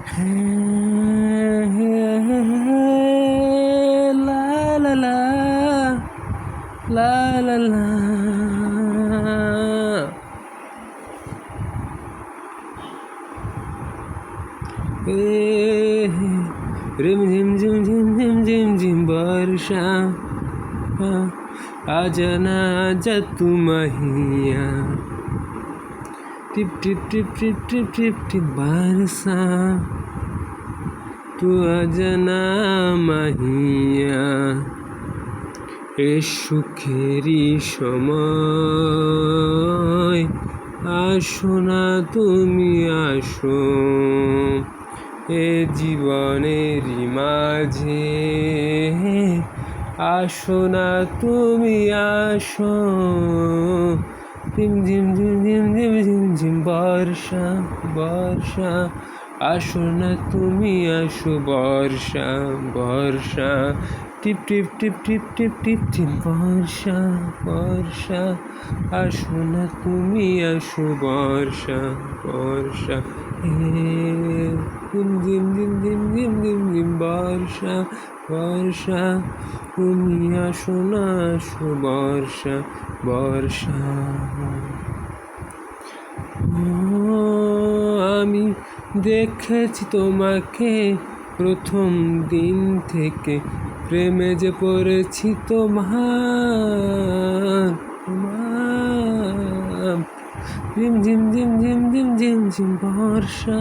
লা লা লা লা লা লা। রিম ঝিম ঝিম ঝিম ঝিম ঝিম ঝিম বর্ষা आजा ना आजा तू महिया टिप टिप टिप टिप टिप टिप टिप बरसा तू आजा ना महिया এ সুখেরই সময় আসো না তুমি আসো এ জীবনেরই মাঝে আসো না তুমি আসো ঝিম ঝিম ঝিম ঝিম ঝিম ঝিম ঝিম বর্ষা বর্ষা আসো না তুমি আসো বর্ষা বর্ষা টিপ টিপ টিপ টিপ টিপ টিপ টিপ বর্ষা বর্ষা আসো না তুমি আসো বর্ষা বর্ষা ঝিম ঝিম ঝিম ঝিম ঝিম ঝিম ঝিম বর্ষা বর্ষা তুমি আসো না আসো বর্ষা বর্ষা। আমি দেখেছি তোমাকে প্রথম দিন থেকে প্রেমে যে পড়েছি তোমার ঝিম ঝিম ঝিম ঝিম ঝিম ঝিম ঝিম বর্ষা